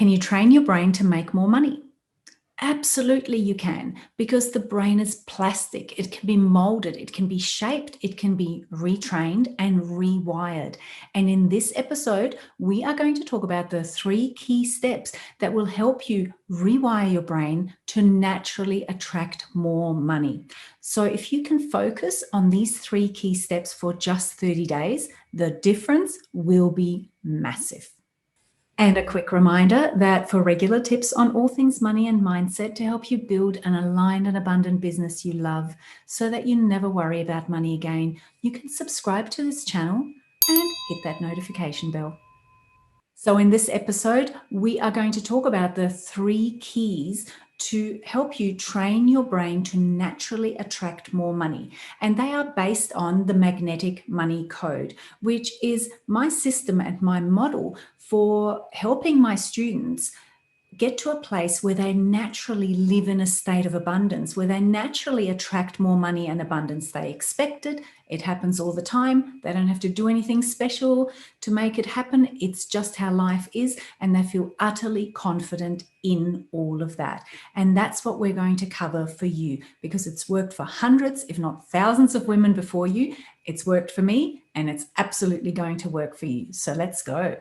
Can you train your brain to make more money? Absolutely you can, because the brain is plastic. It can be molded, it can be shaped, it can be retrained and rewired. And in this episode, we are going to talk about the 3 key steps that will help you rewire your brain to naturally attract more money. So if you can focus on these 3 key steps for just 30 days, the difference will be massive. And a quick reminder that for regular tips on all things money and mindset to help you build an aligned and abundant business you love so that you never worry about money again, you can subscribe to this channel and hit that notification bell. So in this episode, we are going to talk about the 3 keys to help you train your brain to naturally attract more money. And they are based on the magnetic money code, which is my system and my model for helping my students get to a place where they naturally live in a state of abundance, where they naturally attract more money and abundance. They expect it. It happens all the time. They don't have to do anything special to make it happen. It's just how life is, and they feel utterly confident in all of that. And that's what we're going to cover for you, because it's worked for hundreds, if not thousands of women before you. It's worked for me, and it's absolutely going to work for you. So let's go.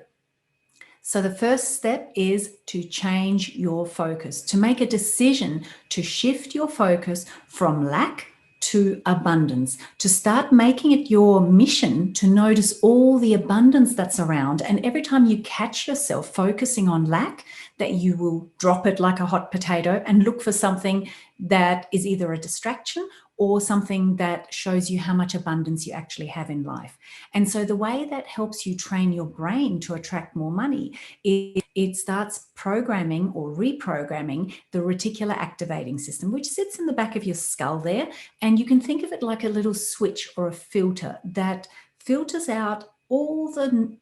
So the first step is to change your focus, to make a decision to shift your focus from lack to abundance, to start making it your mission to notice all the abundance that's around. And every time you catch yourself focusing on lack, that you will drop it like a hot potato and look for something that is either a distraction or something that shows you how much abundance you actually have in life. And so the way that helps you train your brain to attract more money is it starts programming or reprogramming the reticular activating system, which sits in the back of your skull there. And you can think of it like a little switch or a filter that filters out all the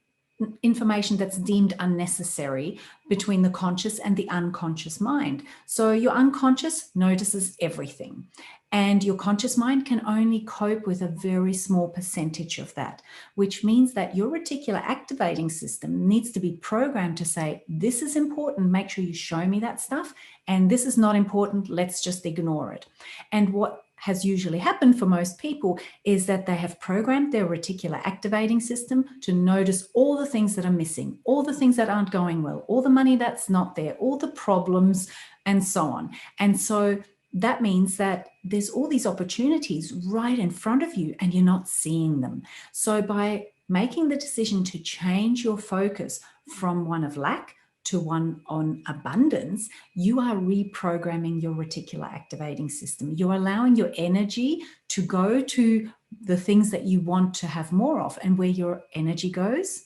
information that's deemed unnecessary between the conscious and the unconscious mind. So your unconscious notices everything, and your conscious mind can only cope with a very small percentage of that, which means that your reticular activating system needs to be programmed to say, this is important, make sure you show me that stuff, and this is not important, let's just ignore it. And what has usually happened for most people is that they have programmed their reticular activating system to notice all the things that are missing, all the things that aren't going well, all the money that's not there, all the problems, and so on. And so that means that there's all these opportunities right in front of you and you're not seeing them. So by making the decision to change your focus from one of lack to one on abundance, you are reprogramming your reticular activating system. You're allowing your energy to go to the things that you want to have more of. And where your energy goes,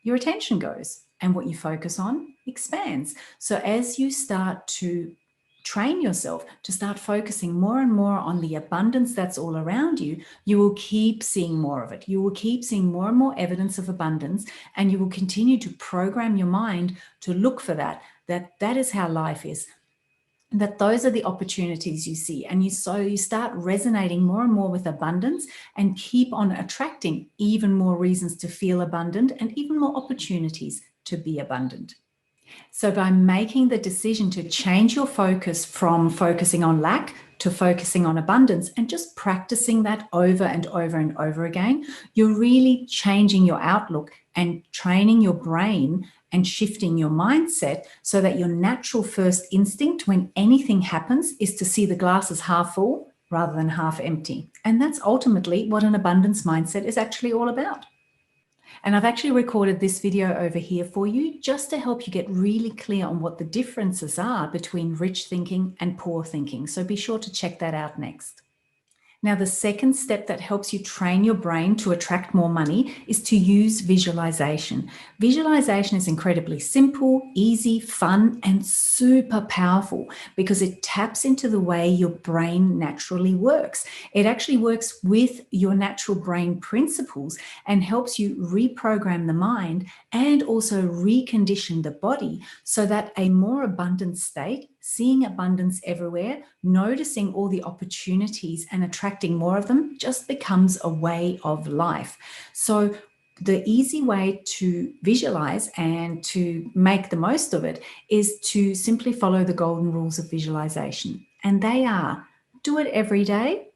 your attention goes. And what you focus on expands. So as you start to train yourself to start focusing more and more on the abundance that's all around you, you will keep seeing more of it. You will keep seeing more and more evidence of abundance, and you will continue to program your mind to look for that is how life is, that those are the opportunities you see. And you start resonating more and more with abundance and keep on attracting even more reasons to feel abundant and even more opportunities to be abundant. So by making the decision to change your focus from focusing on lack to focusing on abundance and just practicing that over and over and over again, you're really changing your outlook and training your brain and shifting your mindset so that your natural first instinct when anything happens is to see the glass as half full rather than half empty. And that's ultimately what an abundance mindset is actually all about. And I've actually recorded this video over here for you just to help you get really clear on what the differences are between rich thinking and poor thinking. So be sure to check that out next. Now, the second step that helps you train your brain to attract more money is to use visualization. Visualization is incredibly simple, easy, fun, and super powerful because it taps into the way your brain naturally works. It actually works with your natural brain principles and helps you reprogram the mind and also recondition the body so that a more abundant state, seeing abundance everywhere, noticing all the opportunities and attracting more of them just becomes a way of life. So the easy way to visualize and to make the most of it is to simply follow the golden rules of visualization. And they are: do it every day,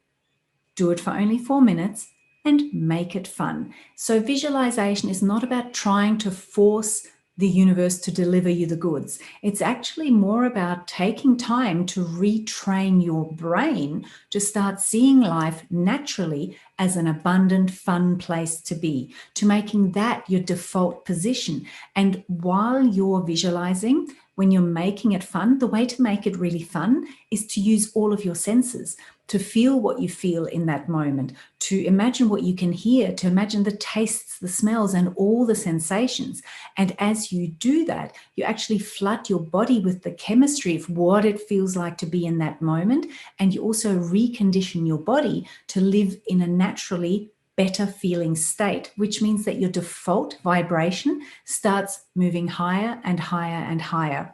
do it for only 4 minutes, and make it fun. So visualization is not about trying to force the universe to deliver you the goods. It's actually more about taking time to retrain your brain to start seeing life naturally as an abundant, fun place to be, to making that your default position. And while you're visualizing, when you're making it fun, the way to make it really fun is to use all of your senses, to feel what you feel in that moment, to imagine what you can hear, to imagine the tastes, the smells, and all the sensations. And as you do that, you actually flood your body with the chemistry of what it feels like to be in that moment. And you also recondition your body to live in a naturally better feeling state, which means that your default vibration starts moving higher and higher and higher.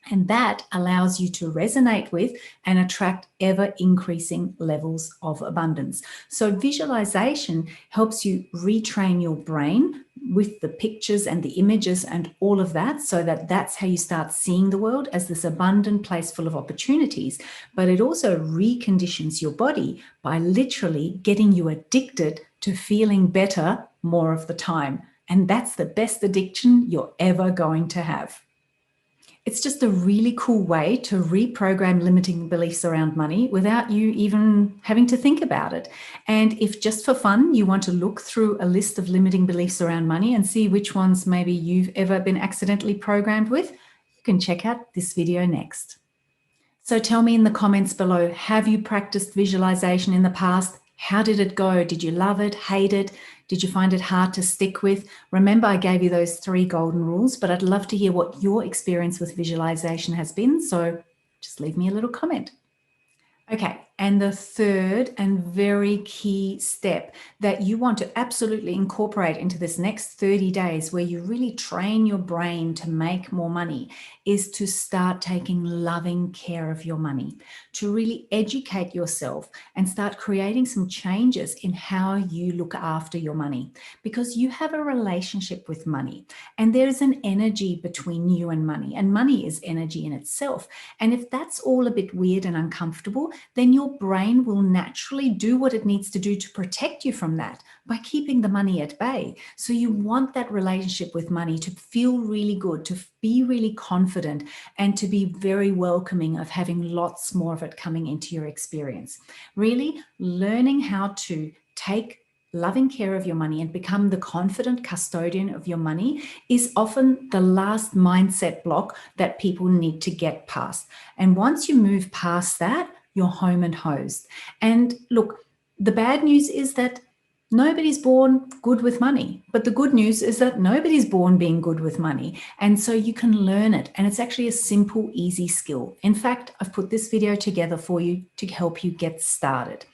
And that allows you to resonate with and attract ever increasing levels of abundance. So visualization helps you retrain your brain with the pictures and the images and all of that, so that that's how you start seeing the world as this abundant place full of opportunities. But it also reconditions your body by literally getting you addicted to feeling better more of the time. And that's the best addiction you're ever going to have. It's just a really cool way to reprogram limiting beliefs around money without you even having to think about it. And if just for fun, you want to look through a list of limiting beliefs around money and see which ones maybe you've ever been accidentally programmed with, you can check out this video next. So tell me in the comments below, have you practiced visualization in the past? How did it go? Did you love it, hate it? Did you find it hard to stick with? Remember, I gave you those 3 golden rules, but I'd love to hear what your experience with visualization has been. So just leave me a little comment. Okay, and the third and very key step that you want to absolutely incorporate into this next 30 days, where you really train your brain to make more money, is to start taking loving care of your money, to really educate yourself and start creating some changes in how you look after your money, because you have a relationship with money and there is an energy between you and money is energy in itself. And if that's all a bit weird and uncomfortable, then your brain will naturally do what it needs to do to protect you from that by keeping the money at bay. So you want that relationship with money to feel really good, to be really confident, and to be very welcoming of having lots more of it coming into your experience. Really learning how to take loving care of your money and become the confident custodian of your money is often the last mindset block that people need to get past. And once you move past that, you're home and hosed. And look, the bad news is that nobody's born good with money, but the good news is that nobody's born being good with money. And so you can learn it. And it's actually a simple, easy skill. In fact, I've put this video together for you to help you get started.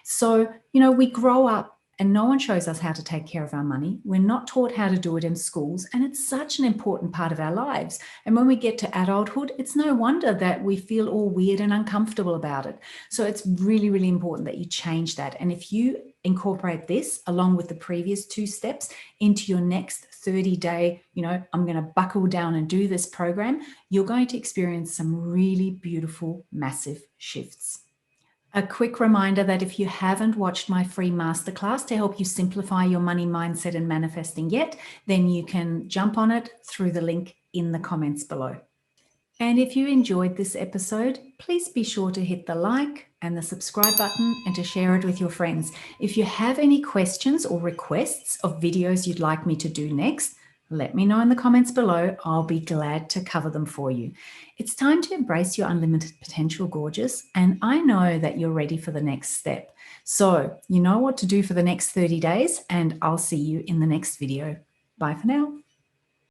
So, we grow up and no one shows us how to take care of our money. We're not taught how to do it in schools, and it's such an important part of our lives. And when we get to adulthood, it's no wonder that we feel all weird and uncomfortable about it. So it's really, really important that you change that. And if you incorporate this along with the previous 2 steps into your next 30-day, I'm going to buckle down and do this program, you're going to experience some really beautiful, massive shifts. A quick reminder that if you haven't watched my free masterclass to help you simplify your money mindset and manifesting yet, then you can jump on it through the link in the comments below. And if you enjoyed this episode, please be sure to hit the like and the subscribe button and to share it with your friends. If you have any questions or requests of videos you'd like me to do next, let me know in the comments below. I'll be glad to cover them for you. It's time to embrace your unlimited potential, gorgeous, and I know that you're ready for the next step. So you know what to do for the next 30 days, and I'll see you in the next video. Bye for now.